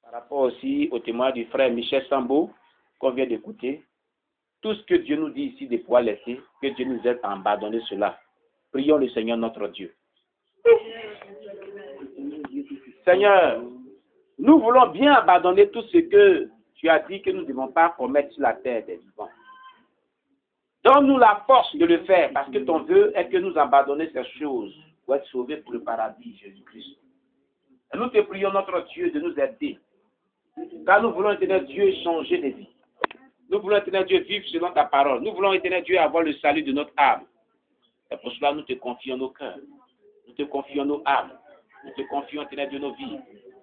Par rapport aussi au témoin du frère Michel Sambo, qu'on vient d'écouter, tout ce que Dieu nous dit ici de pouvoir laisser, que Dieu nous aide à abandonner cela. Prions le Seigneur notre Dieu. Seigneur, nous voulons bien abandonner tout ce que tu as dit que nous ne devons pas commettre sur la terre des vivants. Donne-nous la force de le faire, parce que ton vœu est que nous abandonnions ces choses pour être sauvés pour le paradis, Jésus-Christ. Et nous te prions, notre Dieu, de nous aider. Car nous voulons, éternel Dieu, changer de vie. Nous voulons, éternel Dieu, vivre selon ta parole. Nous voulons, éternel Dieu, avoir le salut de notre âme. Et pour cela, nous te confions nos cœurs. Nous te confions nos âmes. Nous te confions, éternel Dieu, nos vies.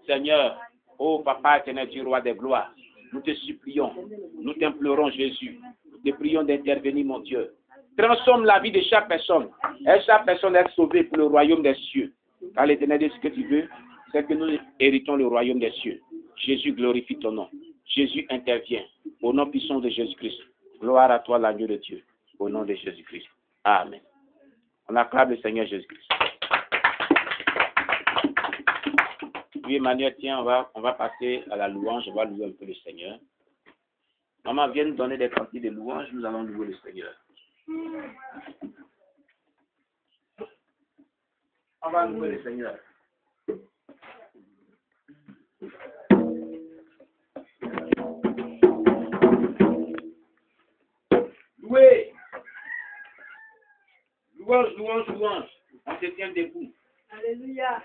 Seigneur, ô Papa, éternel Dieu, roi des gloires, nous te supplions, nous t'implorons, Jésus. Nous te prions d'intervenir, mon Dieu. Transforme la vie de chaque personne. Et chaque personne est sauvée pour le royaume des cieux. Car l'éternel Dieu, ce que tu veux, c'est que nous héritons le royaume des cieux. Jésus, glorifie ton nom. Jésus intervient. Au nom puissant de Jésus-Christ. Gloire à toi, l'agneau de Dieu. Au nom de Jésus-Christ. Amen. On acclame le Seigneur Jésus-Christ. Oui, Emmanuel, tiens, on va passer à la louange. On va louer un peu le Seigneur. Maman vient nous donner des quantités de louanges. Nous allons louer le Seigneur. On va louer le Seigneur. Louez. Louange, louange, louange. On se tient debout. Alléluia.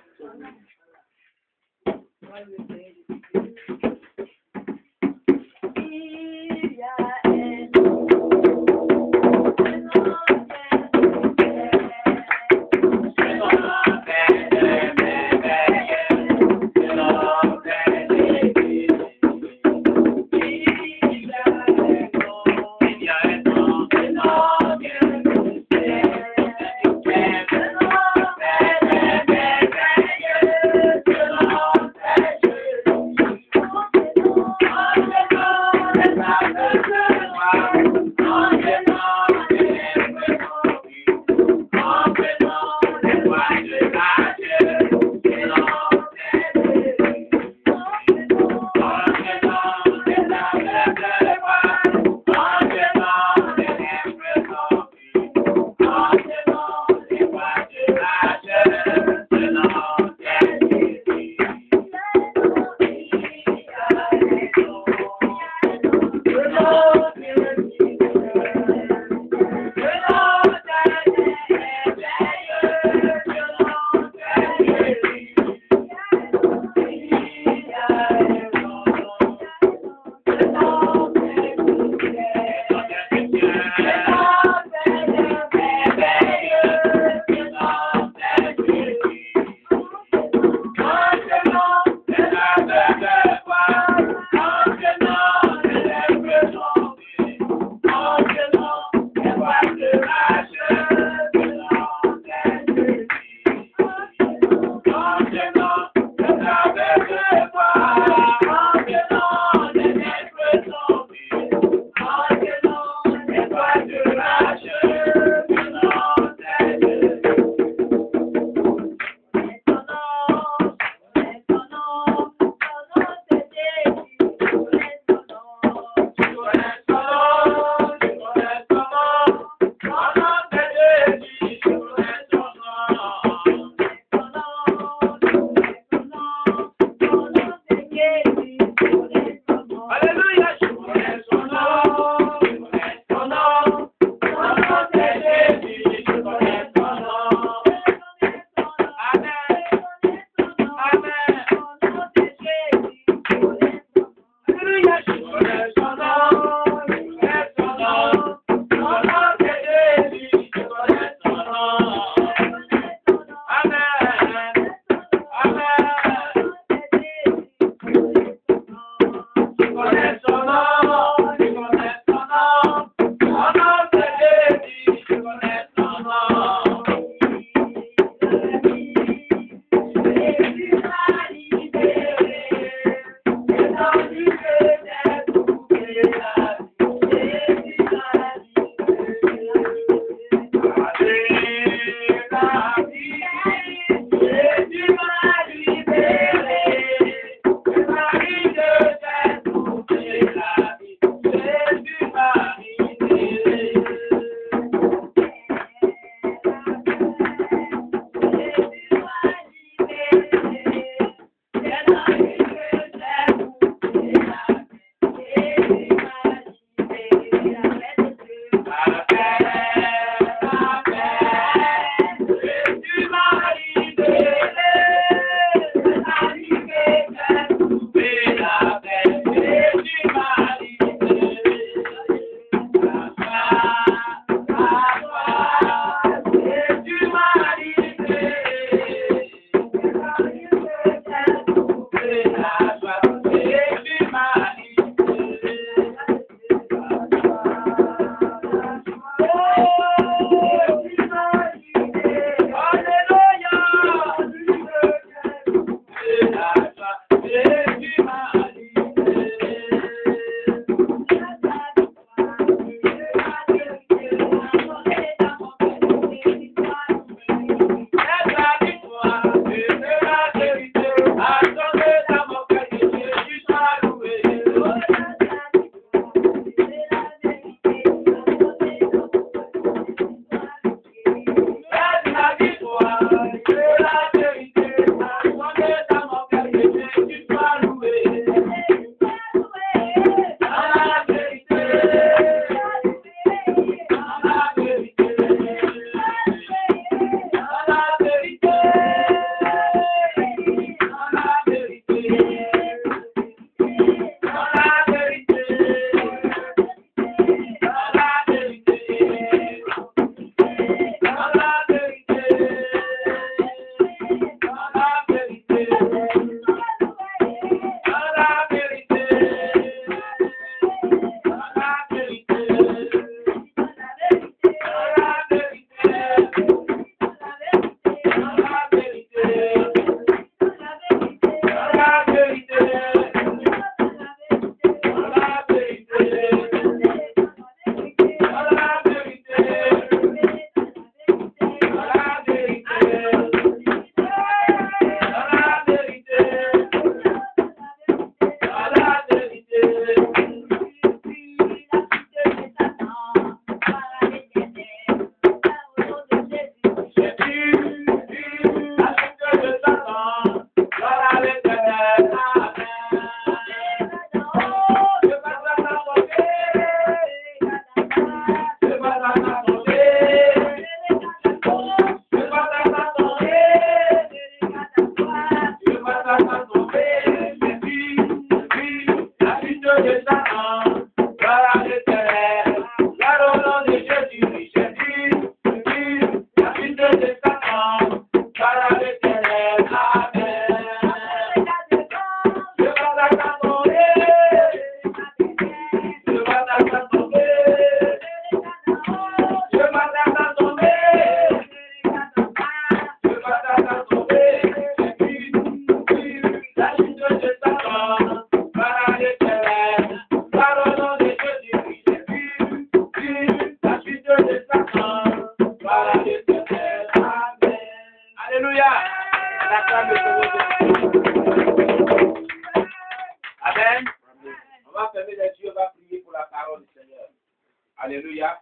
Alléluia.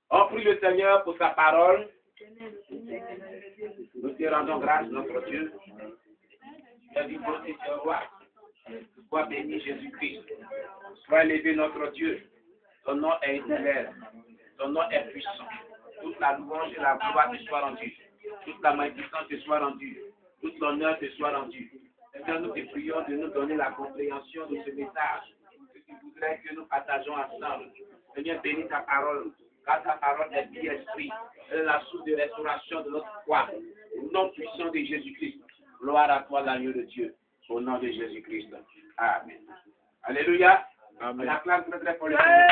On prie le Seigneur pour sa parole. Nous te rendons grâce, notre Dieu. Tu as dit, beauté, c'est roi. Sois béni, Jésus-Christ. Sois élevé, notre Dieu. Ton nom est éternel. Ton nom est puissant. Toute la louange et la gloire te soit rendue. Toute la magnificence te soit rendue. Toute l'honneur te soit rendue. Seigneur, nous te prions de nous donner la compréhension de ce message que tu voudrais que nous partageons ensemble. Seigneur, bénis ta parole, car ta parole est vie et esprit. Elle est la source de restauration de notre foi. Au nom puissant de Jésus-Christ. Gloire à toi, l'agneau de Dieu. Au nom de Jésus-Christ. Amen. Alléluia. Amen. On acclame très très fort le Seigneur.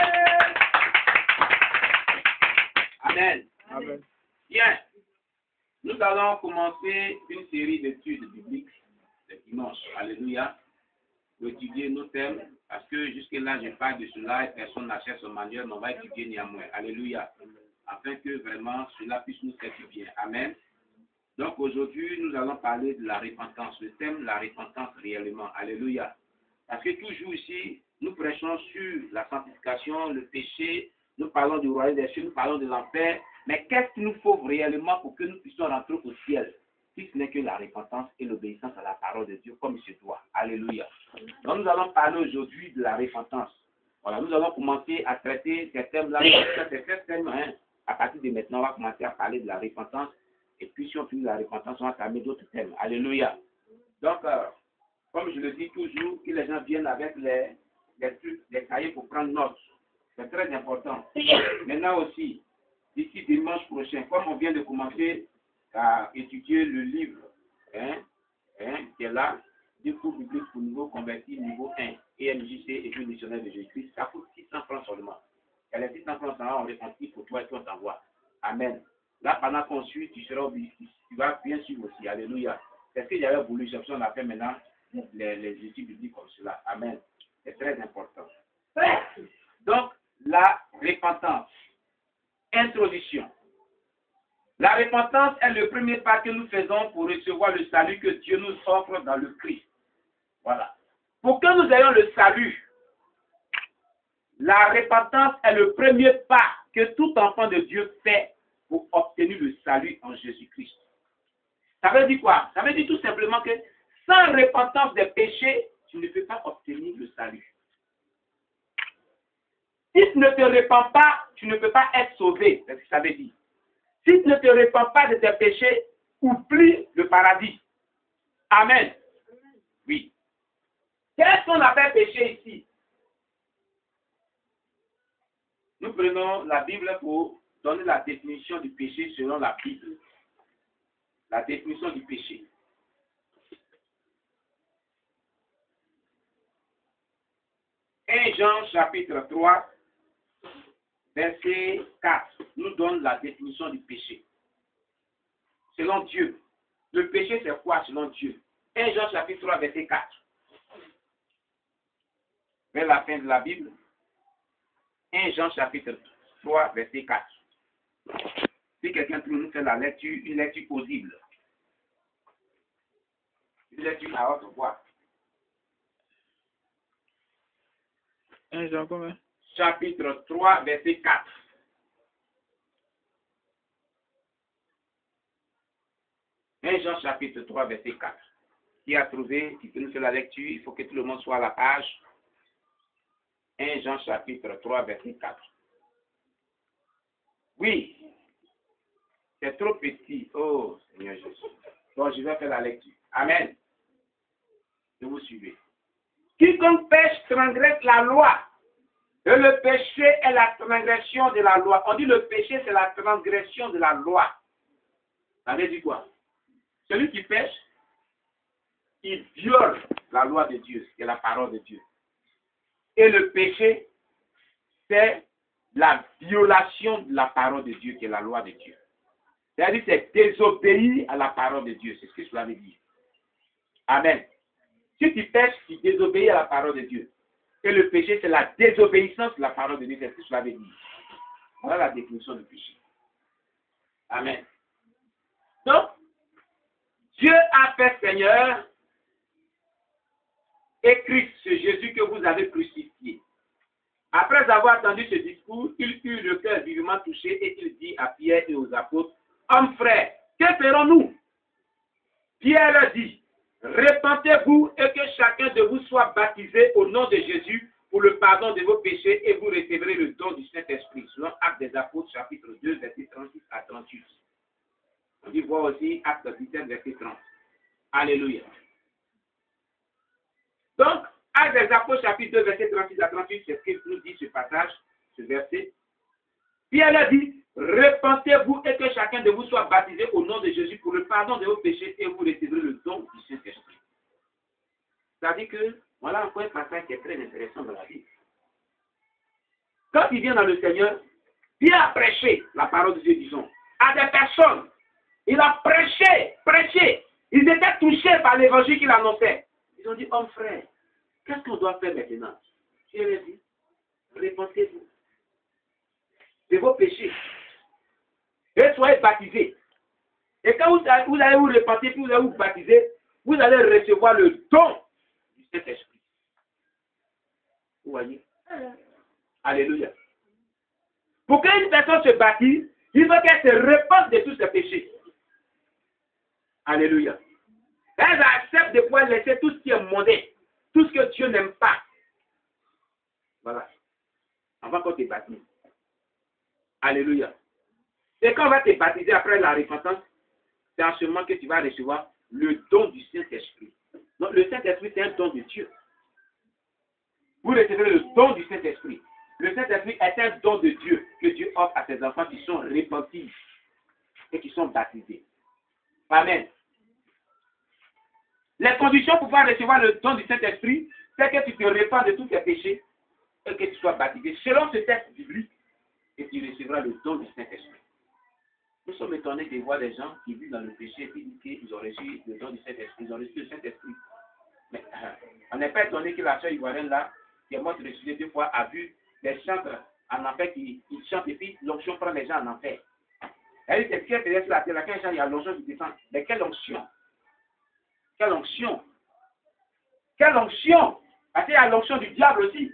Amen. Amen. Bien. Nous allons commencer une série d'études bibliques le dimanche. Alléluia. Pour étudier nos thèmes, parce que jusque-là, je parle de cela et personne n'achète ce manuel, mais on va étudier néanmoins. Alléluia. Afin que vraiment cela puisse nous servir bien. Amen. Donc aujourd'hui, nous allons parler de la repentance. Le thème, la repentance réellement. Alléluia. Parce que toujours ici, nous prêchons sur la sanctification, le péché, nous parlons du royaume des cieux, nous parlons de l'enfer. Mais qu'est-ce qu'il nous faut réellement pour que nous puissions rentrer au ciel, si ce n'est que la repentance et l'obéissance à la parole de Dieu comme il se doit. Alléluia. Donc nous allons parler aujourd'hui de la repentance. Voilà, nous allons commencer à traiter ces thèmes-là. Ces thèmes, à partir de maintenant, on va commencer à parler de la repentance. Et puis si on finit la repentance, on va terminer d'autres thèmes. Alléluia. Donc, comme je le dis toujours, que les gens viennent avec les trucs, les cahiers pour prendre note. C'est très important. Maintenant aussi, d'ici dimanche prochain, comme on vient de commencer à étudier le livre qui est là, du cours biblique pour nouveau converti niveau 1, EMJC, Études missionnaires de Jésus-Christ, ça coûte 600 francs seulement. Et les 600 francs seulement, on répartit pour toi et toi t'envoie. Amen. Là, pendant qu'on suit, tu vas bien suivre aussi. Alléluia. C'est ce que j'avais voulu, j'ai besoin de la faire maintenant. les études bibliques comme cela. Amen. C'est très important. Donc, la repentance. Introduction. La repentance est le premier pas que nous faisons pour recevoir le salut que Dieu nous offre dans le Christ. Voilà. Pour que nous ayons le salut, la repentance est le premier pas que tout enfant de Dieu fait pour obtenir le salut en Jésus-Christ. Ça veut dire quoi? Ça veut dire tout simplement que sans repentance des péchés, tu ne peux pas obtenir le salut. Si tu ne te repens pas, tu ne peux pas être sauvé. C'est ce que ça veut dire. Si tu ne te repens pas de tes péchés, oublie le paradis. Amen. Oui. Qu'est-ce qu'on appelle péché ici? Nous prenons la Bible pour donner la définition du péché selon la Bible. La définition du péché. Jean chapitre 3, verset 4, nous donne la définition du péché. Selon Dieu. Le péché, c'est quoi selon Dieu? 1 Jean chapitre 3, verset 4. Vers la fin de la Bible. 1 Jean chapitre 3, verset 4. Si quelqu'un peut nous faire la lecture, une lecture audible. Une lecture à haute voix. 1 Jean combien? Chapitre 3, verset 4. Jean chapitre 3, verset 4. Qui a trouvé, qui peut nous faire la lecture, il faut que tout le monde soit à la page. 1 Jean chapitre 3, verset 4. Oui, c'est trop petit. Oh, Seigneur Jésus. Donc, je vais faire la lecture. Amen. Je vous suivez. Quiconque pêche transgresse la loi. Et le péché est la transgression de la loi. On dit le péché, c'est la transgression de la loi. Ça veut dire quoi? Celui qui pêche, il viole la loi de Dieu, qui est la parole de Dieu. Et le péché, c'est la violation de la parole de Dieu, qui est la loi de Dieu. C'est-à-dire, c'est désobéir à la parole de Dieu. C'est ce que cela veut dire. Amen. Si tu pêches, tu désobéis à la parole de Dieu. Et le péché, c'est la désobéissance de la parole de Dieu. C'est ce que cela veut dire. Voilà la définition du péché. Amen. Donc, Dieu a fait Seigneur et Christ, ce Jésus que vous avez crucifié. Après avoir entendu ce discours, il eut le cœur vivement touché et il dit à Pierre et aux apôtres, « Hommes frères, que ferons-nous » Pierre leur dit, « Repentez-vous et que chacun de vous soit baptisé au nom de Jésus pour le pardon de vos péchés et vous recevrez le don du Saint-Esprit. » Selon Actes des Apôtres, chapitre 2, verset 36 à 38. On dit voir aussi Acte 17, verset 30. Alléluia. Donc, Actes des Apôtres, chapitre 2, verset 36 à 38, c'est ce qu'il nous dit ce passage, ce verset. Pierre leur dit, repentez-vous et que chacun de vous soit baptisé au nom de Jésus pour le pardon de vos péchés et vous recevrez le don du Saint-Esprit. C'est-à-dire que, voilà encore un passage qui est très intéressant dans la Bible. Quand il vient dans le Seigneur, Pierre a prêché la parole de Dieu, disons, à des personnes. Il a prêché. Ils étaient touchés par l'évangile qu'il annonçait. Ils ont dit, oh frère, qu'est-ce qu'on doit faire maintenant? Pierre leur dit, repentez-vous de vos péchés et soyez baptisés. Et quand vous allez vous repenter, puis vous allez vous baptiser, vous allez recevoir le don du Saint-Esprit. Vous voyez? Alléluia. Pour qu'une personne se baptise, il faut qu'elle se repente de tous ses péchés. Alléluia. Elle accepte de pouvoir laisser tout ce qui est mauvais, tout ce que Dieu n'aime pas. Voilà. Avant qu'on te baptise. Alléluia. Et quand on va te baptiser après la repentance, c'est en ce moment que tu vas recevoir le don du Saint-Esprit. Donc le Saint-Esprit, c'est un don de Dieu. Vous recevrez le don du Saint-Esprit. Le Saint-Esprit est un don de Dieu que Dieu offre à ses enfants qui sont repentis et qui sont baptisés. Amen. Les conditions pour pouvoir recevoir le don du Saint-Esprit, c'est que tu te répands de tous tes péchés et que tu sois baptisé selon ce texte biblique et tu recevras le don du Saint-Esprit. Nous sommes étonnés de voir des gens qui vivent dans le péché et qui disent qu'ils ont reçu le don du Saint-Esprit, ils ont reçu le Saint-Esprit. Mais on n'est pas étonné que la soeur ivoirienne là, qui est morte ressuscitée 2 fois, a vu les chantres en enfer qui chantent et puis l'onction prend les gens en enfer. Elle dit, c'est ce qu'elle faisait sur la terre, là, quand il y a l'onction qui descend. Mais quelle onction? Quelle onction? Quelle onction? Parce qu'il y a l'onction du diable aussi.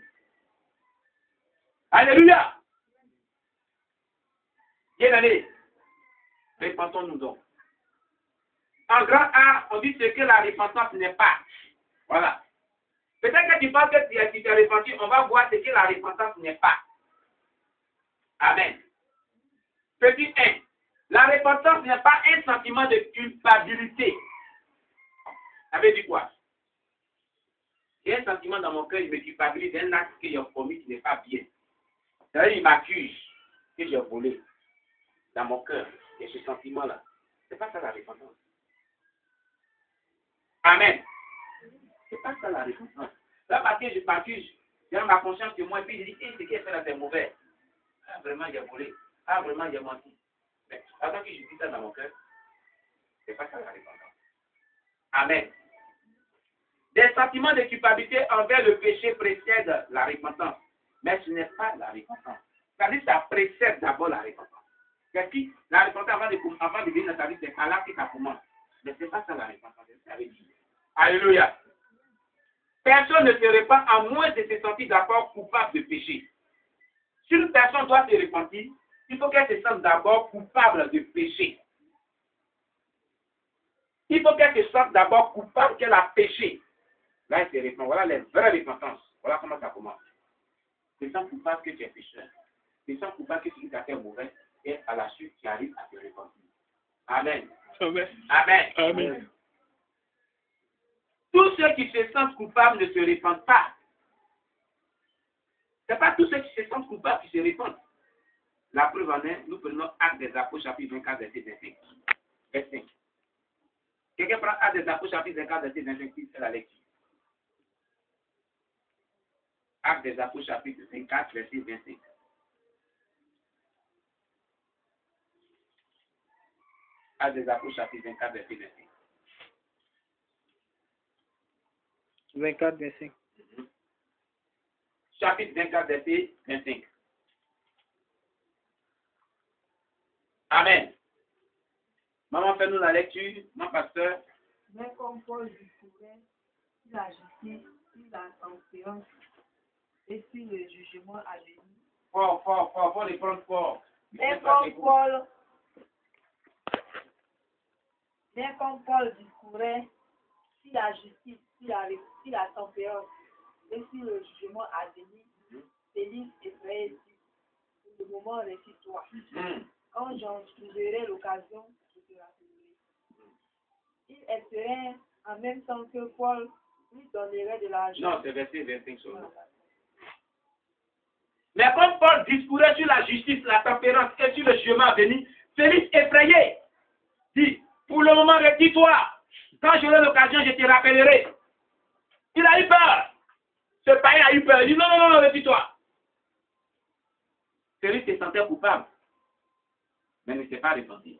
Alléluia! Bien allé. Répentons-nous donc. En grand A, on dit ce que la repentance n'est pas. Voilà. Peut-être que tu penses que tu t'es repenti, on va voir ce que la repentance n'est pas. Amen. Petit 1. La repentance n'est pas un sentiment de culpabilité. Ça veut dire quoi? J'ai un sentiment dans mon cœur, il me culpabilise d'un acte que j'ai commis qui n'est pas bien. C'est-à-dire, il m'accuse que j'ai volé. Dans mon cœur, il y a ce sentiment-là. C'est pas ça la repentance. Amen. C'est pas ça la repentance. Là, parce que je m'accuse, j'ai ma conscience que moi, et puis je dis, ce qui est fait là, c'est mauvais. Ah, vraiment, j'ai volé. Ah, vraiment, j'ai menti. Mais avant que je dise ça dans mon cœur, c'est pas ça la repentance. Amen. Des sentiments de culpabilité envers le péché précèdent la repentance. Mais ce n'est pas la repentance. C'est-à-dire que ça précède d'abord la repentance. C'est qui la repentance avant de venir dans ta vie, c'est là que ça commence. Mais ce n'est pas ça la repentance. Ça veut dire. Alléluia. Personne ne se répand à moins de se sentir d'abord coupable de péché. Si une personne doit se repentir, il faut qu'elle se sente d'abord coupable de péché. Il faut qu'elle se sente d'abord coupable qu'elle a péché. Là, elle se répand. Voilà les vraies repentances. Voilà comment ça commence. Tu sens coupable que tu es pécheur. Tu sens coupable que tu as fait mauvais. Et à la suite, tu arrives à te repentir. Amen. Amen. Amen. Amen. Tous ceux qui se sentent coupables ne se répandent pas. Ce n'est pas tous ceux qui se sentent coupables qui se répandent. La preuve en est, nous prenons Actes des Apôtres, chapitre 24, verset 25. Verset 5. Quelqu'un prend Actes des Apôtres, chapitre 24, verset 25, c'est la lecture. Actes des Apôtres, chapitre 24, verset 25. Actes des Apôtres, chapitre 24, verset 25. 24, 25. Chapitre 24, verset 25. Amen. Maman, fais-nous la lecture, mon pasteur. Mais comme Paul discourait sur la justice, sur la tempérance et sur le jugement à venir. Faut les prendre fort. Mais comme Paul discourait sur la justice, sur la tempérance et sur le jugement à venir, Félix effrayé dit, pour le moment, récite-toi. Quand j'en trouverai l'occasion, je te rappellerai. Il espérait en même temps que Paul lui donnerait de l'argent. Non, c'est verset 25 seulement. Mais comme Paul discourait sur la justice, la tempérance et sur le jugement à venir, Félix effrayé dit, pour le moment, retire-toi. Quand j'aurai l'occasion, je te rappellerai. Il a eu peur. Ce païen a eu peur. Il dit, non, retire-toi. Félix se sentait coupable, mais ne s'est pas repenti.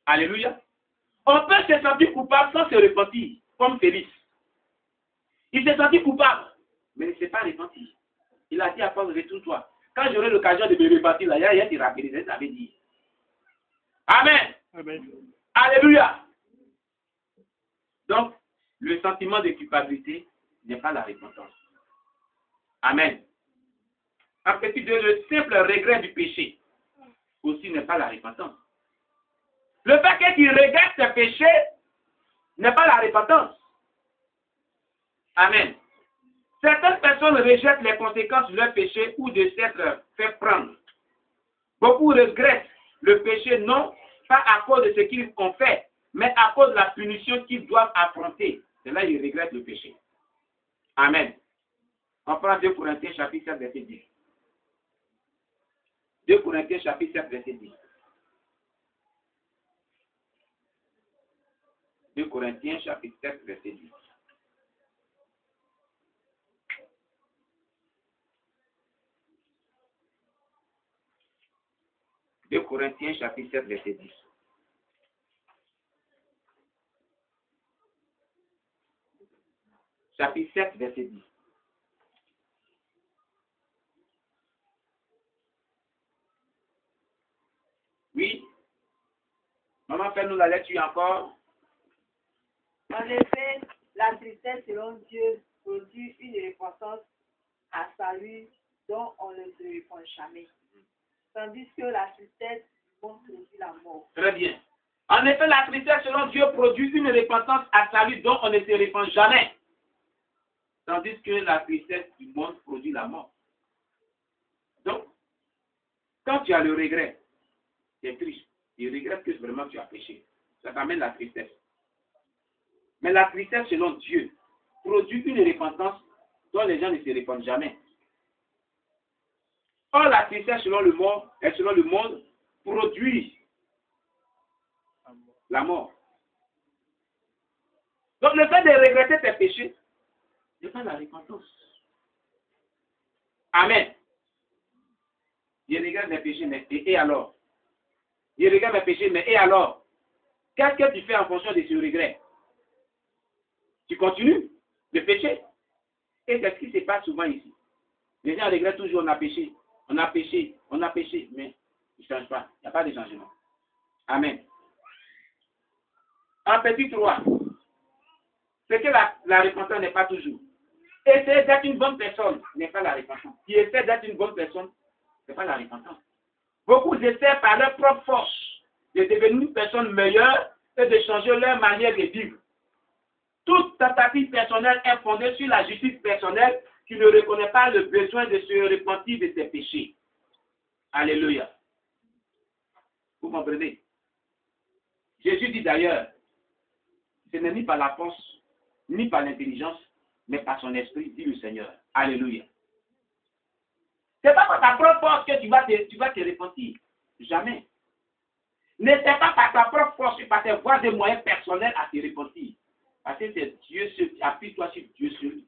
Alléluia. On peut se sentir coupable sans se repentir, comme Félix. Il s'est senti coupable, mais ne s'est pas repenti. Il a dit à Paul, retourne-toi. Quand j'aurai l'occasion de me repentir, là, il y a des rappels, ça veut dire. Amen. Amen. Alléluia. Donc, le sentiment de culpabilité n'est pas la repentance. Amen. En petit 2, le simple regret du péché aussi n'est pas la repentance. Le fait que tu regrettes ce péché n'est pas la repentance. Amen. Certaines personnes rejettent les conséquences de leur péché ou de s'être fait prendre. Beaucoup regrettent le péché non pas à cause de ce qu'ils ont fait, mais à cause de la punition qu'ils doivent affronter. C'est là qu'ils regrettent le péché. Amen. On prend 2 Corinthiens chapitre 7, verset 10. 2 Corinthiens chapitre 7, verset 10. 2 Corinthiens chapitre 7, verset 10. De Corinthiens chapitre 7, verset 10. chapitre 7, verset 10. Oui. Maman, fais-nous la lecture encore. En effet, la tristesse selon Dieu produit une repentance à salut dont on ne se répand jamais. Tandis que la tristesse du monde produit la mort. Très bien. En effet, la tristesse selon Dieu produit une repentance à salut dont on ne se répand jamais. Tandis que la tristesse du monde produit la mort. Donc, quand tu as le regret, tu es triste. Tu regrettes que vraiment tu as péché. Ça t'amène la tristesse. Mais la tristesse selon Dieu produit une repentance dont les gens ne se répandent jamais. Or, la tristesse selon le monde produit la mort. Donc, le fait de regretter tes péchés n'est pas la repentance. Amen. Je regrette mes péchés, mais et alors? Je regrette mes péchés, mais et alors? Qu'est-ce que tu fais en fonction de ce regret? Tu continues de pécher. Et c'est ce qui se passe souvent ici. Les gens regrettent toujours, on a péché, on a péché, on a péché, mais ils ne changent pas. Il n'y a pas de changement. Amen. En petit 3, c'est que la repentance n'est pas toujours. Essayer d'être une bonne personne n'est pas la repentance. Qui essaie d'être une bonne personne, ce n'est pas la repentance. Beaucoup essaient par leur propre force de devenir une personne meilleure et de changer leur manière de vivre. Toute tentative personnelle est fondée sur la justice personnelle qui ne reconnaît pas le besoin de se repentir de ses péchés. Alléluia. Vous comprenez? Jésus dit d'ailleurs, ce n'est ni par la force, ni par l'intelligence, mais par son esprit, dit le Seigneur. Alléluia. Ce n'est pas par ta propre force que tu vas te repentir. Jamais. Ne c'est pas par ta propre force et par tes voies de moyens personnels à te repentir. Parce que c'est Dieu seul, appuie-toi sur Dieu seul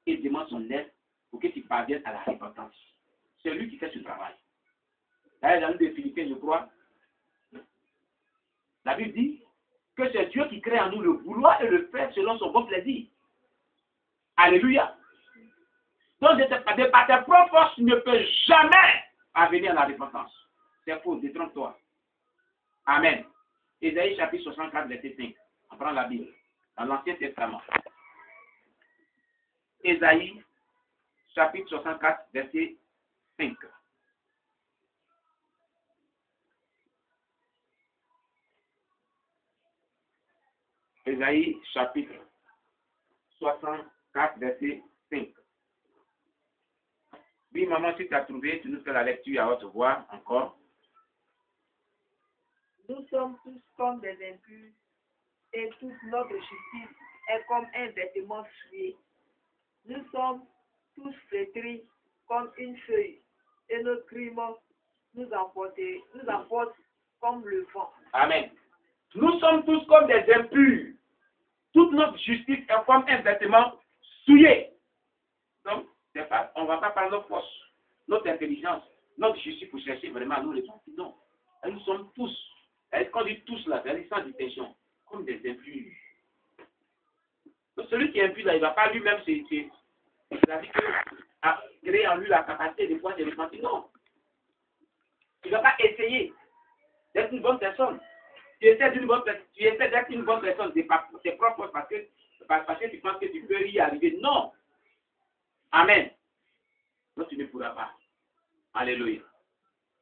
et demande son aide pour que tu parviennes à la repentance. C'est lui qui fait ce travail. D'ailleurs, dans le livre de Philippiens, je crois, la Bible dit que c'est Dieu qui crée en nous le vouloir et le faire selon son bon plaisir. Alléluia. Donc, de par tes propres forces, tu ne peux jamais parvenir à la repentance. C'est faux, détrompe-toi. Amen. Ésaïe chapitre 64, verset 5. On prend la Bible. Dans l'Ancien Testament. Ésaïe, chapitre 64, verset 5. Ésaïe, chapitre 64, verset 5. Oui, maman, si tu as trouvé, tu nous fais la lecture à haute voix encore. Nous sommes tous comme des impurs et toute notre justice est comme un vêtement souillé. Nous sommes tous flétris comme une feuille et nos crimes nous emportent comme le vent. Amen. Nous sommes tous comme des impurs. Toute notre justice est comme un vêtement souillé. Donc, on ne va pas par notre force, notre intelligence, notre justice pour chercher vraiment à nous repentir. Non. Et nous sommes tous, quand on dit tous là, c'est sans distinction, comme des impurs. Donc, celui qui est impur là, il ne va pas lui-même c'est-à-dire créer en lui la capacité de pouvoir se repentir. Non. Il ne va pas essayer d'être une bonne personne. Tu essaies d'être une bonne personne, c'est pas tes propres parce que tu penses que tu peux y arriver. Non. Amen. Non, tu ne pourras pas. Alléluia.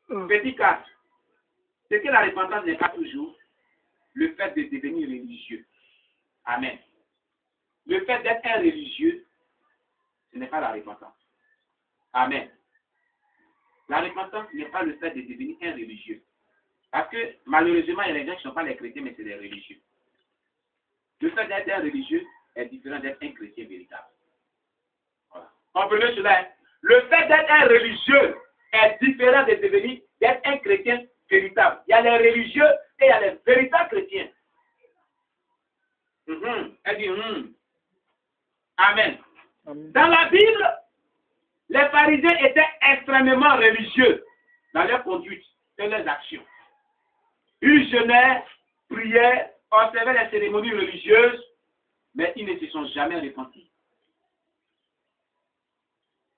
Petit 4. C'est que la repentance n'est pas toujours le fait de devenir religieux. Amen. Le fait d'être un religieux, ce n'est pas la repentance. Amen. La repentance n'est pas le fait de devenir un religieux. Parce que malheureusement, il y a des gens qui ne sont pas les chrétiens, mais c'est des religieux. Le fait d'être un religieux est différent d'être un chrétien véritable. Voilà. Comprenez cela. Hein? Le fait d'être un religieux est différent d'être un chrétien véritable. Il y a les religieux et il y a les véritables chrétiens. Elle dit Amen. Dans la Bible, les pharisiens étaient extrêmement religieux dans leur conduite et leurs actions. Ils jeûnaient, priaient, observaient les cérémonies religieuses, mais ils ne se sont jamais repentis.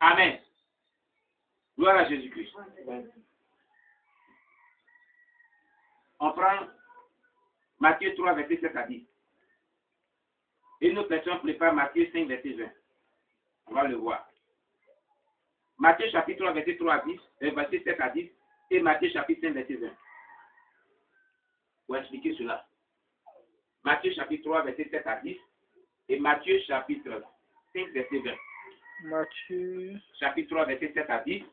Amen. Gloire à Jésus-Christ. On prend Matthieu 3, verset 7 à 10. Et nous personne prépare Matthieu 5, verset 20. On va le voir. Matthieu chapitre 3, verset 3 à 10, verset 7 à 10, et Matthieu chapitre 5, verset 20. Pour expliquer cela. Matthieu chapitre 3, verset 7 à 10, et Matthieu chapitre 5, verset 20. Matthieu. Chapitre 3, verset 7 à 10,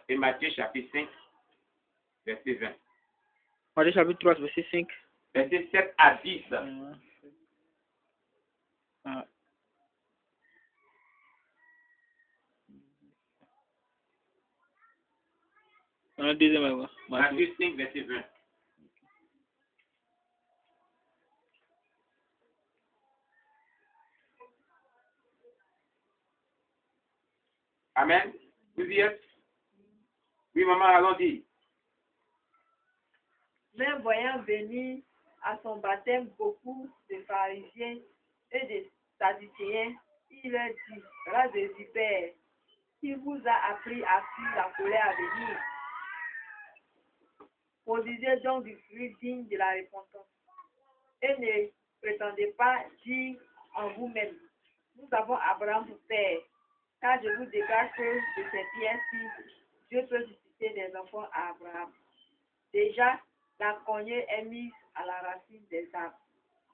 et Matthieu chapitre 5, verset 20. Matthieu chapitre 3, verset 5. Verset 7 à 10. Ah. Un deuxième avant. Matthieu 5, verset 20. Amen. Vous y êtes? Oui, maman, allons-y. Mais voyant venir à son baptême beaucoup de pharisiens et de sadducéens, il leur dit, race de vipères, qui vous a appris à fuir la colère à venir? Produisez donc du fruit digne de la repentance. Et ne prétendez pas dire en vous-même, nous avons Abraham pour père, car je vous déclare que de ces pierres-ci, Dieu peut susciter des enfants à Abraham. Déjà, la cognée est mise à la racine des arbres.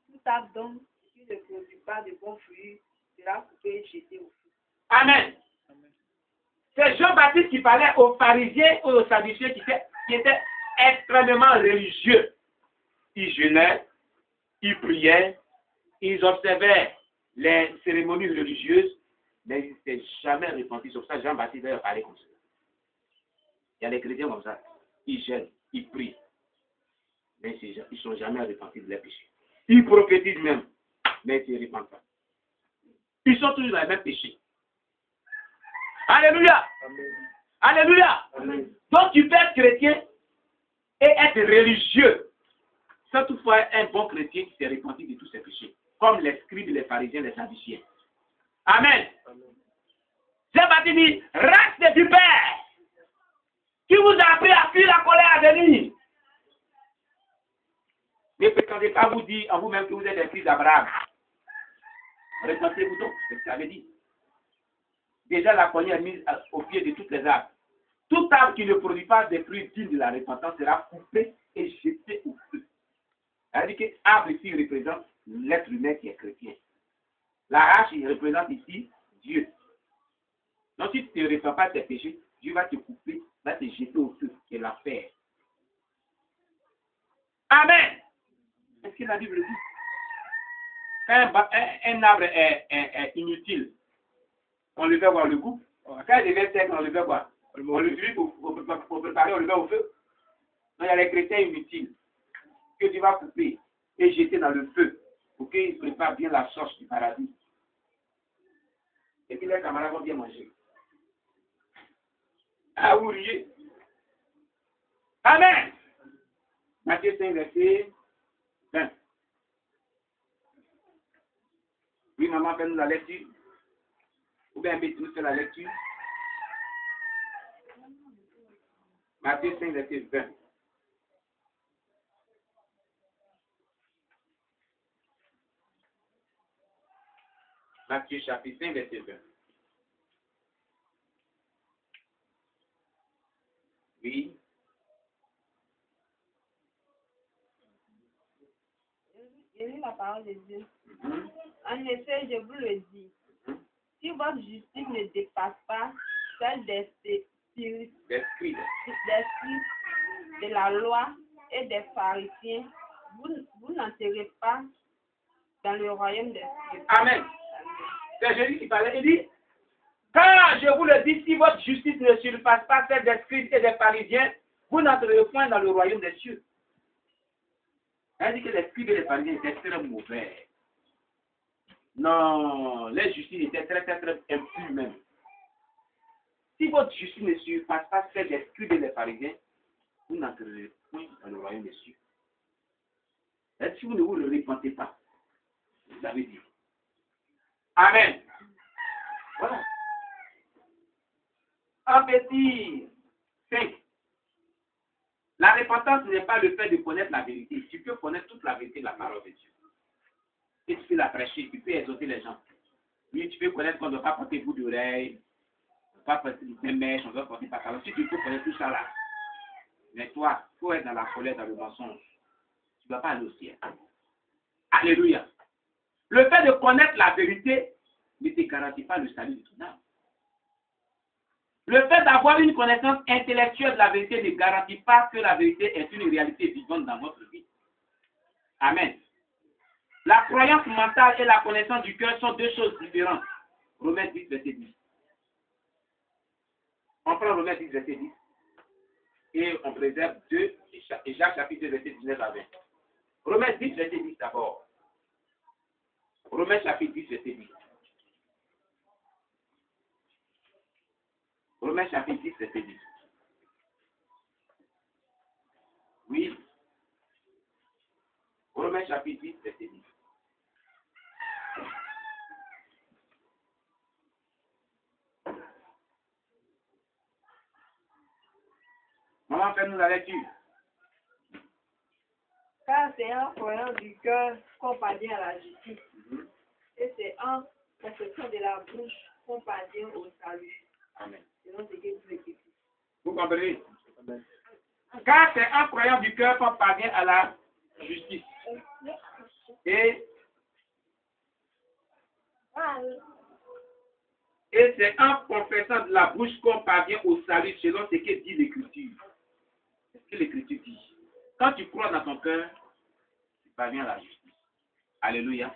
Tout arbre donc qui ne produit pas de bons fruits sera coupé et jeté au feu. Amen. C'est Jean-Baptiste qui parlait aux pharisiens ou aux sadducéens qui étaient extrêmement religieux. Ils jeûnaient, ils priaient, ils observaient les cérémonies religieuses, mais ils ne s'étaient jamais repentis. Sur ça, Jean-Baptiste leur parlait comme ça. Il y a des chrétiens comme ça. Ils jeûnent, ils prient, mais ils ne sont jamais repentis de leurs péchés. Ils prophétisent même, mais ils ne se repentent pas. Ils sont toujours dans les mêmes péchés. Alléluia. Amen. Alléluia. Amen. Donc tu peux être chrétien et être religieux, sans toutefois un bon chrétien qui s'est repenti de tous ses péchés, comme les scribes, les pharisiens, les sadduciens. Amen. Jean-Baptiste dit, race de vipères, qui vous a appris à fuir la colère à venir. Ne prétendez pas vous dire en vous-même que vous êtes des fils d'Abraham. Repentez-vous donc, c'est ce que ça veut dire. Déjà la cognée est mise au pied de toutes les arbres. Tout arbre qui ne produit pas des fruits dignes de la repentance sera coupé et jeté au feu. C'est-à-dire que l'arbre ici représente l'être humain qui est chrétien. La hache il représente ici Dieu. Donc si tu ne repens pas tes péchés, Dieu va te couper, va te jeter au feu, qui est l'enfer. Amen. Est-ce que la Bible dit? Quand un arbre est inutile, on le fait voir le goût. Quand il devient sec, on le fait voir. On l'utilise pour préparer, on le met au feu. Donc il y a les chrétiens inutiles que tu vas couper et jeter dans le feu pour qu'ils préparent bien la sauce du paradis. Et puis les camarades vont bien manger. Ah, vous riez. Amen. Matthieu 5, verset 20. Oui, maman, fais-nous la lecture. Ou bien, nous fait la lecture. Matthieu 5, verset 20. Matthieu chapitre 5, verset 20. Oui. Je lis la parole de Dieu. En effet, je vous le dis, si votre justice ne dépasse pas celle des L'esprit. de la loi et des pharisiens, vous n'entrerez pas dans le royaume des cieux. Amen. C'est Jésus qui parlait. Il dit, quand je vous le dis, si votre justice ne surpasse pas celle des scribes et des pharisiens, vous n'entrerez point dans le royaume des cieux. Elle dit que les scribes et les pharisiens étaient très mauvais. Non, les justices étaient très impures même. Si votre justice ne surpasse pas celle des scribes et des pharisiens, vous n'entrerez point dans le royaume des cieux. Et si vous ne vous repentez pas, vous avez dit. Amen. un petit 5. La repentance n'est pas le fait de connaître la vérité. Tu peux connaître toute la vérité de la parole de Dieu. Et tu peux la prêcher, tu peux exhorter les gens. Oui, tu peux connaître qu'on ne doit pas porter bout d'oreille, on ne doit pas porter des mèches, on doit porter pantalon. Si tu peux connaître tout ça là, mais toi, il faut être dans la colère, dans le mensonge. Tu ne vas pas aller au ciel. Alléluia. Le fait de connaître la vérité ne te garantit pas le salut de ton âme. Le fait d'avoir une connaissance intellectuelle de la vérité ne garantit pas que la vérité est une réalité vivante dans votre vie. Amen. La croyance mentale et la connaissance du cœur sont deux choses différentes. Romains 10, verset 10. On prend Romains 10, verset 10. Et on préserve 2 et Jacques chapitre 2, verset 19 à 20. Romains 10, verset 10 d'abord. Romains chapitre 10, verset 10. Romains chapitre 10, verset 10. Oui. Romains chapitre 10, verset 10. Maman, fais-nous la lecture. Car c'est en croyant du cœur qu'on parvient à la justice. Et c'est en confessant de la bouche qu'on parvient au salut. Amen. Selon ce que vous écrivez. Vous comprenez? Car c'est en croyant du cœur qu'on parvient à la justice. Et c'est en confessant de la bouche qu'on parvient au salut selon ce que dit l'Écriture. C'est ce que l'Écriture dit. Quand tu crois dans ton cœur, tu parviens à la justice. Alléluia.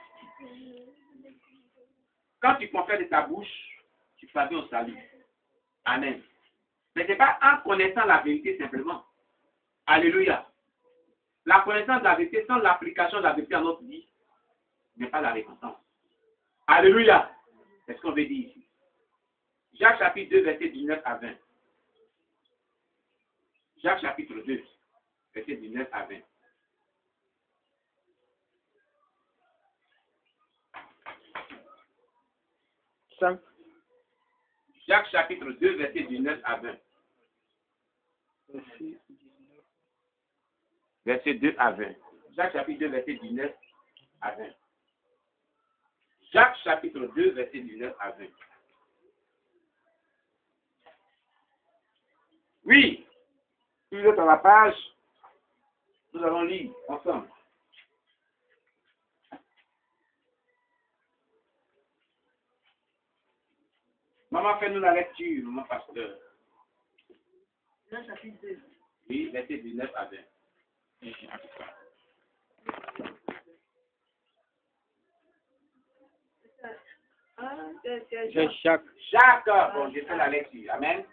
Quand tu confesses de ta bouche, tu parviens au salut. Amen. Mais ce n'est pas en connaissant la vérité simplement. Alléluia. La connaissance de la vérité sans l'application de la vérité dans notre vie n'est pas la repentance. Alléluia. C'est ce qu'on veut dire ici. Jacques chapitre 2, verset 19 à 20. Jacques chapitre 2, verset 19 à 20. Jacques chapitre 2, verset 19 à 20. Verset 2 à 20. Jacques chapitre 2, verset 19 à 20. Jacques chapitre 2, verset 19 à 20. Oui. Si vous êtes à la page, nous allons lire ensemble. Maman, fais-nous la lecture, maman pasteur. Jean chapitre 2. Oui, verset 19 à 20. C'est Jacques. Jacques, bon, je fais la lecture. Amen.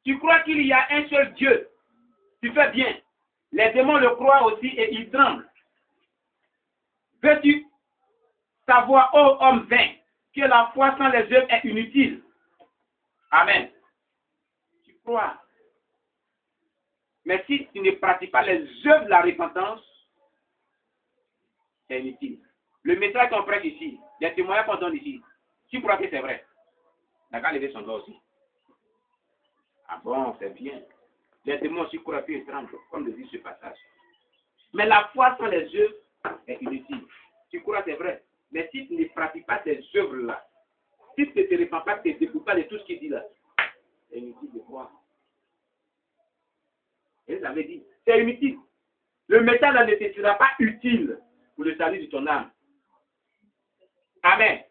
Tu crois qu'il y a un seul Dieu. Tu fais bien. Les démons le croient aussi et ils tremblent. Veux-tu savoir, ô homme vain, que la foi sans les œuvres est inutile? Amen. Tu crois. Mais si tu ne pratiques pas les œuvres de la repentance, c'est inutile. Le message qu'on prête ici, les témoignages qu'on donne ici, tu crois que c'est vrai. D'accord, lever son doigt aussi. Ah bon, c'est bien. Les démons aussi croient que étrange, comme le dit ce passage. Mais la foi sans les œuvres est inutile. Tu crois que c'est vrai. Mais si tu ne pratiques pas ces œuvres-là, si tu ne te répands pas, tu ne te découpes pas de tout ce qu'il dit là, c'est inutile de croire. Et ça veut dire, c'est inutile. Le message là ne te sera pas utile pour le salut de ton âme. Amen.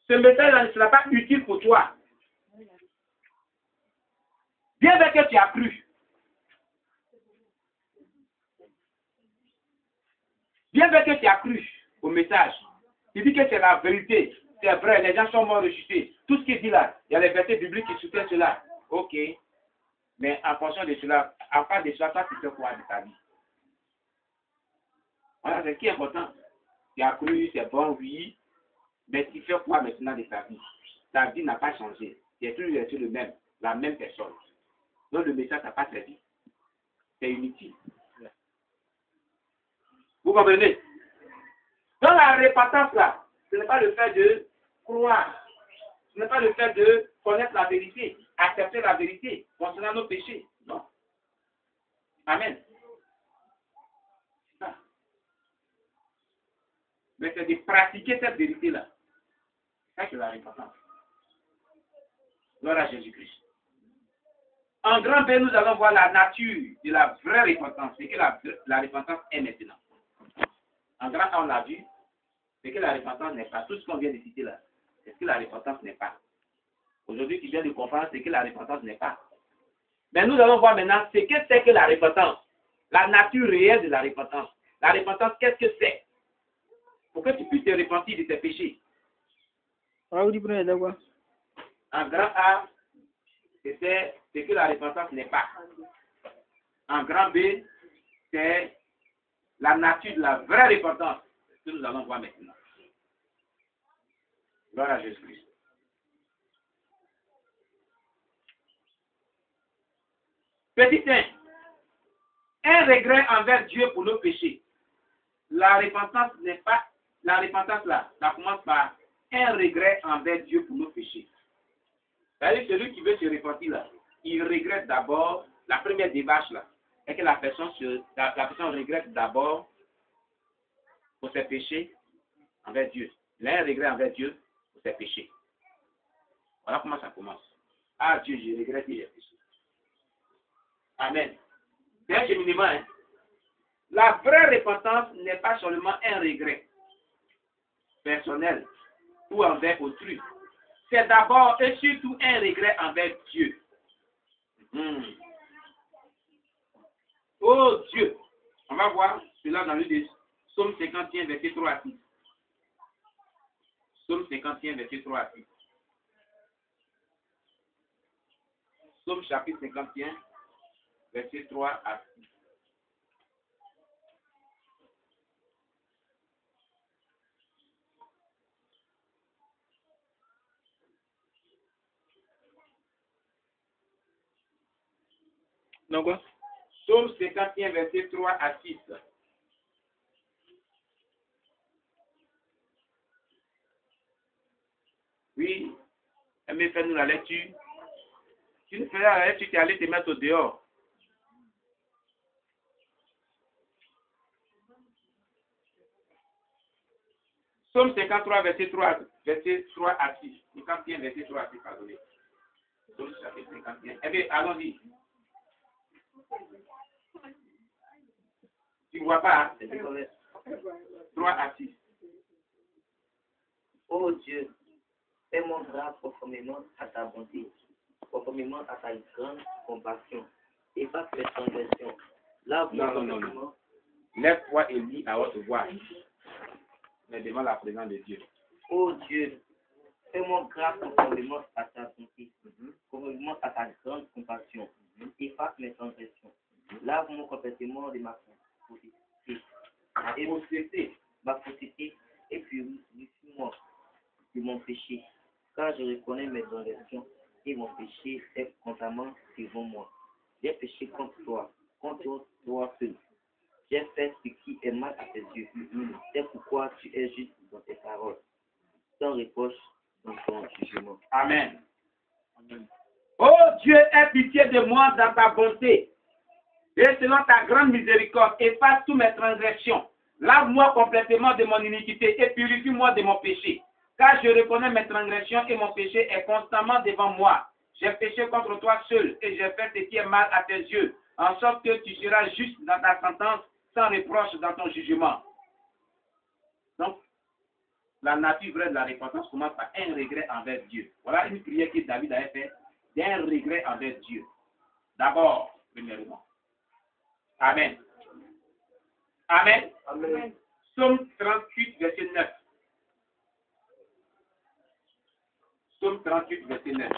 Ce message là ne sera pas utile pour toi. Bien que tu as cru. Bien que tu as cru au message. Tu dis que c'est la vérité. C'est vrai, les gens sont morts ressuscités. Tout ce qu'il dit là, il y a les versets bibliques qui soutiennent cela. Ok. Mais en fonction de cela, à part de cela, toi, tu fais quoi de ta vie? Voilà, c'est ce qui est important. Tu as cru, c'est bon, oui. Mais tu fais quoi maintenant de ta vie? Ta vie n'a pas changé. Tu es toujours resté le même, la même personne. Donc le message n'a pas servi. C'est inutile. Vous comprenez? Dans la repentance là, Ce n'est pas le fait de croire. Ce n'est pas le fait de connaître la vérité, accepter la vérité concernant nos péchés. Non. Amen. C'est ça. Mais c'est de pratiquer cette vérité-là. C'est ça qui est la repentance. Gloire à Jésus-Christ. En grand B, nous allons voir la nature de la vraie repentance. C'est que la repentance est maintenant. En grand A, on l'a vu. C'est que la repentance n'est pas. Tout ce qu'on vient de citer là, c'est ce que la repentance n'est pas. Aujourd'hui, tu viens de comprendre ce que la repentance n'est pas. Mais nous allons voir maintenant ce que c'est que la repentance. La nature réelle de la repentance. La repentance, qu'est-ce que c'est? Pour que tu puisses te repentir de tes péchés. En grand A, c'est ce que la repentance n'est pas. En grand B, c'est la nature de la vraie repentance que nous allons voir maintenant. Gloire à Jésus-Christ. Petit 1. Un regret envers Dieu pour nos péchés. La repentance n'est pas, la repentance là, ça commence par un regret envers Dieu pour nos péchés. C'est-à-dire celui qui veut se repentir là, il regrette d'abord, la première démarche là, est que la personne regrette d'abord pour ses péchés envers Dieu. Il a un regret envers Dieu pour ses péchés. Voilà comment ça commence. Ah Dieu, je regrette les péchés. Amen. C'est un cheminement. Hein? La vraie repentance n'est pas seulement un regret personnel ou envers autrui. C'est d'abord et surtout un regret envers Dieu. Oh Dieu. On va voir cela dans le Psaume 51, verset 3 à 6. Psaume 51, verset 3 à 6. Psaume chapitre 51, verset 3 à 6. Donc quoi? Psaume 51, verset 3 à 6. Oui, mais fais-nous la lecture. Tu nous feras la lecture, tu es allé te mettre au dehors. Psaume 53, verset 3 à 6. 51, verset 3 à 6, pardonnez. Psaume chapitre 51. Eh bien, allons-y. Tu ne vois pas, hein? 3 à 6. Ô Dieu, fais-moi grâce conformément à ta bonté, conformément à ta grande compassion. Efface mes transgressions. Lave-moi complètement. Lève-toi et lis à haute voix. Mais devant la présence de Dieu. Ô Dieu, fais-moi grâce conformément à ta bonté, conformément à ta grande compassion. Efface mes transgressions. Lave-moi complètement de ma fausseté et purifie-moi de mon péché, car je reconnais mes transgressions et mon péché est constamment devant moi. J'ai péché contre toi seul. J'ai fait ce qui est mal à tes yeux. C'est pourquoi tu es juste dans tes paroles, sans reproche dans ton jugement. Amen. Oh Dieu, aie pitié de moi dans ta bonté. Et selon ta grande miséricorde, efface toutes mes transgressions. Lave-moi complètement de mon iniquité et purifie-moi de mon péché. Car je reconnais mes transgressions et mon péché est constamment devant moi. J'ai péché contre toi seul et j'ai fait ce qui est mal à tes yeux, en sorte que tu seras juste dans ta sentence, sans reproche dans ton jugement. Donc, la nature vraie de la repentance commence par un regret envers Dieu. Voilà une prière que David avait faite, d'un regret envers Dieu. D'abord, premièrement. Amen. Amen. Amen. Psaume 38, verset 9. Psaume 38, verset 9.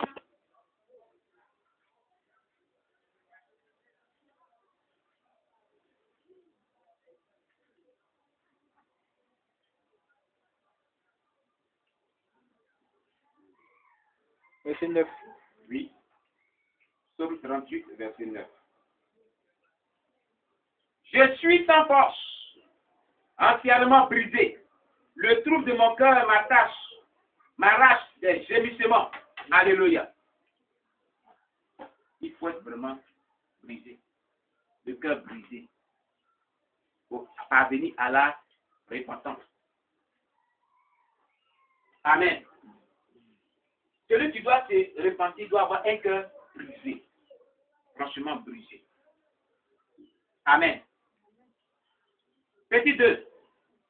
Verset 9. Oui. Psaume 38, verset 9. Je suis sans force, entièrement brisé. Le trouble de mon cœur m'arrache des gémissements. Alléluia. Il faut être vraiment brisé. Le cœur brisé. Pour parvenir à la repentance. Amen. Celui qui doit se repentir doit avoir un cœur brisé. Franchement brisé. Amen. Petit 2.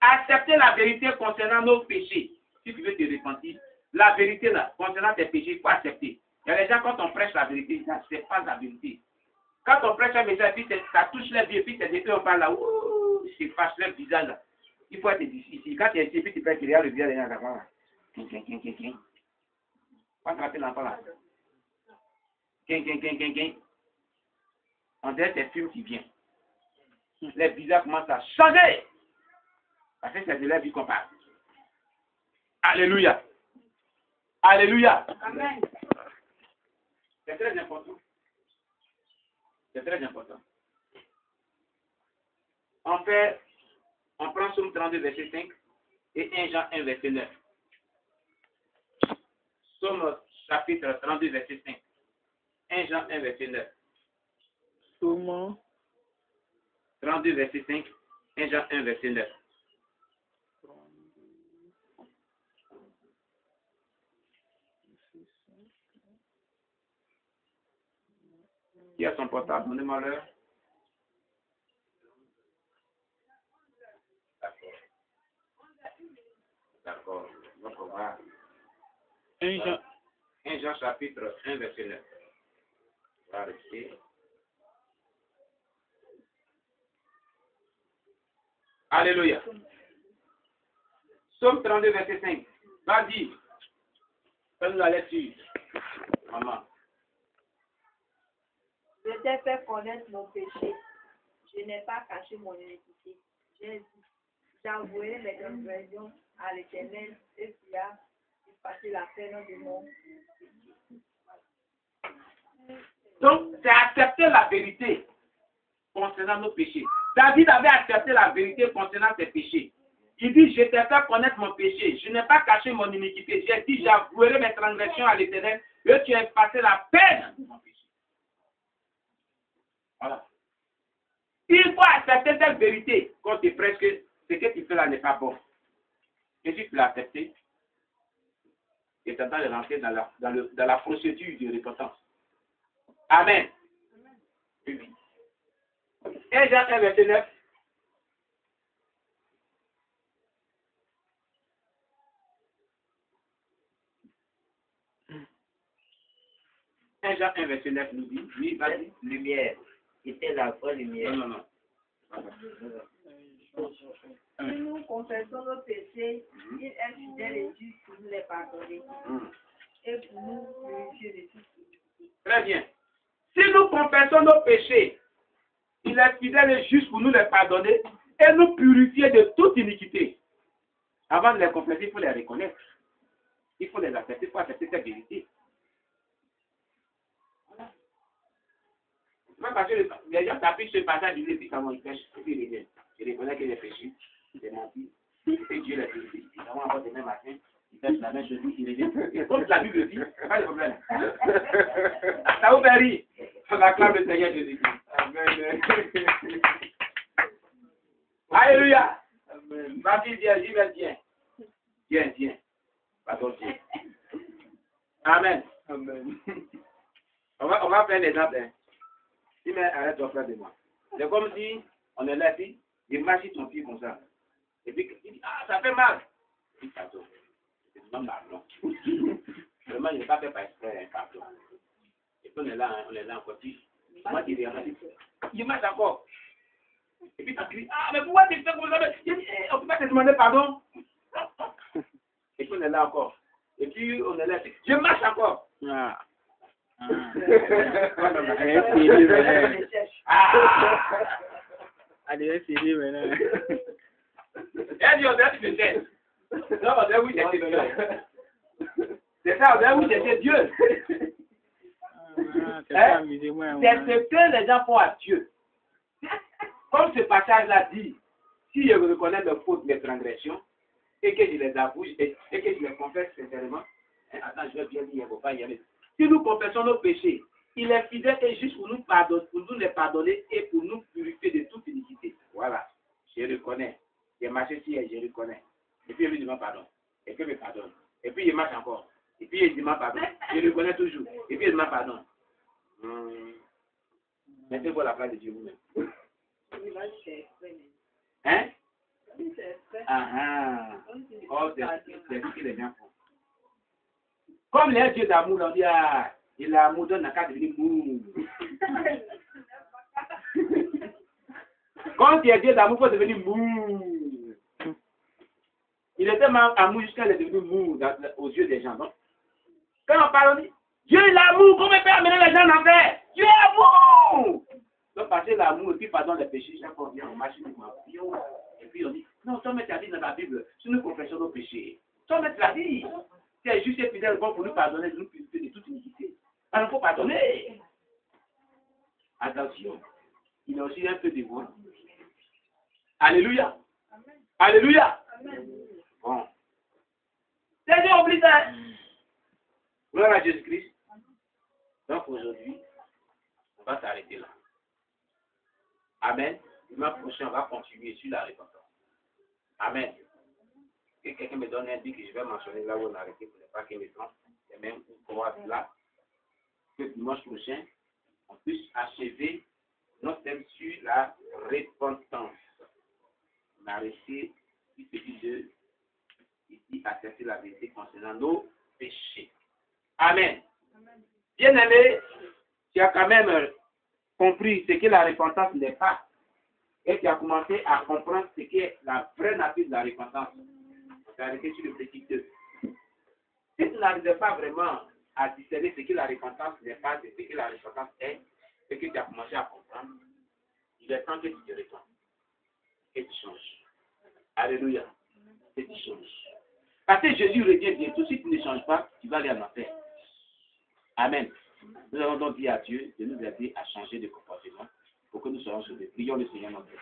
Accepter la vérité concernant nos péchés. Si tu veux te repentir, la vérité là, concernant tes péchés, il faut accepter. Il y a des gens, quand on prêche la vérité, ils n'acceptent pas la vérité. Quand on prêche un message, puis ça touche les vieux, puis c'est on parle là, ouh, c'est fâche le visage là. Il faut être ici. Quand tu es ici, puis tu prêches, tu regardes le visage derrière la caméra. On va frapper l'enfant là. On dirait que c'est film qui vient. Les visages commencent à changer. Parce que c'est de la vie qu'on parle. Alléluia. Alléluia. Amen. C'est très important. C'est très important. On prend Somme 32, verset 5 et 1 Jean 1, verset 9. Somme chapitre 32, verset 5. 1 Jean 1, verset 9. Somme 32, verset 5. 1 Jean 1, verset 9. Qui a son portable? Donnez-moi l'heure. D'accord. Donc on va. 1 Jean chapitre 1, verset 9. On va rester. Alléluia. Somme 32, verset 5. Vas-y. Fais-nous la lecture. Maman. Je t'ai fait connaître mon péché. Je n'ai pas caché mon iniquité. J'ai avoué mes transgressions à l'Éternel et tu as effacé la peine de mon péché. Donc, c'est accepter la vérité concernant nos péchés. David avait accepté la vérité concernant ses péchés. Il dit, je t'ai fait connaître mon péché. Je n'ai pas caché mon iniquité. J'ai dit, j'avouerai mes transgressions à l'Éternel et tu as effacé la peine de mon péché. Voilà. Il faut accepter cette vérité quand tu prêches que ce que tu fais là n'est pas bon. Et si tu l'as accepté, tu es en train de rentrer dans la procédure de repentance. Amen. Oui. 1 Jean 1, verset 9. Jean 1, verset 9 nous dit, oui, vas-y. Lumière. Était la vraie lumière. Non. Si nous confessons nos péchés, il est fidèle et juste pour nous les pardonner et pour nous purifier de tout péché. Très bien. Si nous confessons nos péchés, il est fidèle et juste pour nous les pardonner et nous purifier de toute iniquité. Avant de les confesser, il faut les reconnaître. Il faut les accepter, il faut accepter cette vérité. Voilà. Même parce que les gens s'appuient sur le passage du livre, comment ils pêchent, et puis ils reviennent. Ils reconnaissent que j'ai péché, j'ai menti, et Dieu les purifie. Ils vont avoir demain matin, ils pêchent la même chose, ils reviennent. Et comme la Bible dit, pas de problème. Ça vous fait rire. On acclame le Seigneur Jésus-Christ. Amen. Alléluia. Amen. Vas-y, viens, j'y vais, viens. Viens. Pardon, Dieu. Amen. Amen. On va faire l'exemple. Hein. Si mais arrête de faire de moi. C'est comme si on est là, puis il marche son pied comme ça. Et puis il dit, ah, ça fait mal. Il dit, pardon. C'est vraiment mal, non. Vraiment, il n'est pas fait par exprès, pardon. Et puis on est là encore. Moi, je dis, il marche encore. Et puis tu dis, ah, mais pourquoi tu fais comme ça? Il dit, on ne peut pas te demander pardon. Et puis on est là encore. Et puis on est là, je marche encore. Ah. Allez, c'est lui maintenant. Elle dit, on dirait que c'est non, on dirait oui, c'était Dieu. C'est ça, on dirait oui, c'était Dieu. C'est ce que les gens font à Dieu. Comme ce passage-là dit, si je reconnais mes fautes, mes transgressions, et que je les avoue et que je les confesse sincèrement, attends, je vais bien dire, il ne faut pas y aller. Si nous confessons nos péchés, il est fidèle et juste pour nous pardonner, pour nous les pardonner et pour nous purifier de toute iniquité. Voilà, je reconnais. J'ai marché ici et je reconnais. Et puis il lui demande pardon. Et puis il me pardonne. Et puis il marche encore. Et puis il demande pardon. Je reconnais toujours. Et puis il demande pardon. Mettez-vous à la place de Dieu vous-même. Hein? Oh, c'est ce qu'il est bien fort. Comme les dieux d'amour, on dit, il a amour, donne qu'à devenir mou. Quand il est Dieu d'amour, il faut devenir mou. Il était tellement amour jusqu'à il est devenu mou aux yeux des gens. Donc, quand on parle, on dit, Dieu est l'amour, comment il peut amener les gens en enfer? Dieu est l'amour! Donc, passer l'amour et puis pardon les péchés, chaque fois on vient, on marche, et puis on dit, non, toi, tu as dit dans la Bible, si nous confessons nos péchés, toi, tu l'as dit. C'est juste et fidèle bon pour nous pardonner, de nous purifier de toute iniquité. Alors, il faut pardonner. Attention, il y a aussi un peu de voix. Alléluia. Amen. Alléluia. Amen. Bon. C'est Dieu oublie ça. Gloire à Jésus-Christ. Donc aujourd'hui, on va s'arrêter là. Amen. Dimanche prochain, on va continuer sur la repentance. Amen. Que quelqu'un me donne un dit que je vais mentionner là où on a arrêté pour ne pas qu'il me trompe. Et même pour voir là, que dimanche prochain, on puisse achever notre thème sur la repentance. On a arrêté il s'agit de ici accepter la vérité concernant nos péchés. Amen. Bien aimé, tu as quand même compris ce que la repentance n'est pas. Et tu as commencé à comprendre ce qu'est la vraie nature de la repentance. On s'est arrêté sur le petit 2. Si tu n'arrives pas vraiment à discerner ce que la repentance n'est pas, ce que la repentance est, ce que tu as commencé à comprendre, il est temps que tu te réponds. Et tu changes. Alléluia. Et tu changes. Parce que Jésus revient bientôt. Si tu ne changes pas, tu vas aller en enfer. Amen. Nous allons donc dire à Dieu de nous aider à changer de comportement pour que nous soyons sauvés. Prions le Seigneur notre Dieu.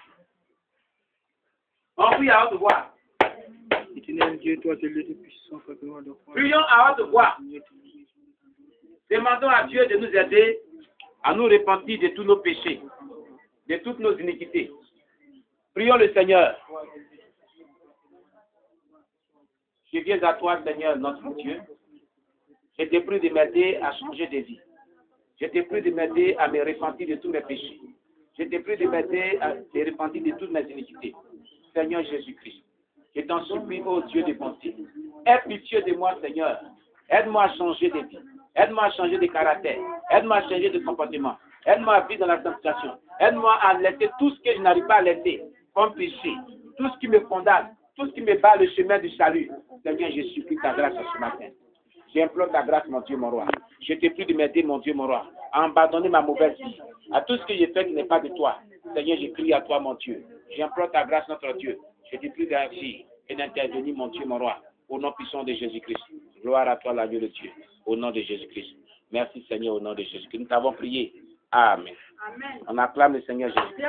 On prie à haute voix. Éternel Dieu, toi, tu es le puissant. Prions à haute voix. Demandons à Dieu de nous aider à nous repentir de tous nos péchés, de toutes nos iniquités. Prions le Seigneur. Je viens à toi, Seigneur, notre Dieu. Je te prie de m'aider à changer de vie. Je te prie de m'aider à me repentir de tous mes péchés. Je te prie de m'aider à me repentir de toutes mes iniquités. Seigneur Jésus-Christ, je t'en supplie, ô Dieu de bonté, aie pitié de moi, Seigneur. Aide-moi à changer de vie. Aide-moi à changer de caractère. Aide-moi à changer de comportement. Aide-moi à vivre dans la sanctification. Aide-moi à laisser tout ce que je n'arrive pas à laisser comme péché. Tout ce qui me condamne. Tout ce qui me bat le chemin du salut. Seigneur, je supplie ta grâce ce matin. J'implore ta grâce, mon Dieu, mon roi. Je te prie de m'aider, mon Dieu, mon roi, à abandonner ma mauvaise vie, à tout ce que j'ai fait qui n'est pas de toi. Seigneur, je crie à toi, mon Dieu. J'implore ta grâce, notre Dieu. Je te prie d'agir et d'intervenir, mon Dieu, mon roi, au nom puissant de Jésus-Christ. Gloire à toi, l'agneau de Dieu, au nom de Jésus-Christ. Merci, Seigneur, au nom de Jésus-Christ. Nous t'avons prié. Amen. Amen. On acclame le Seigneur Jésus.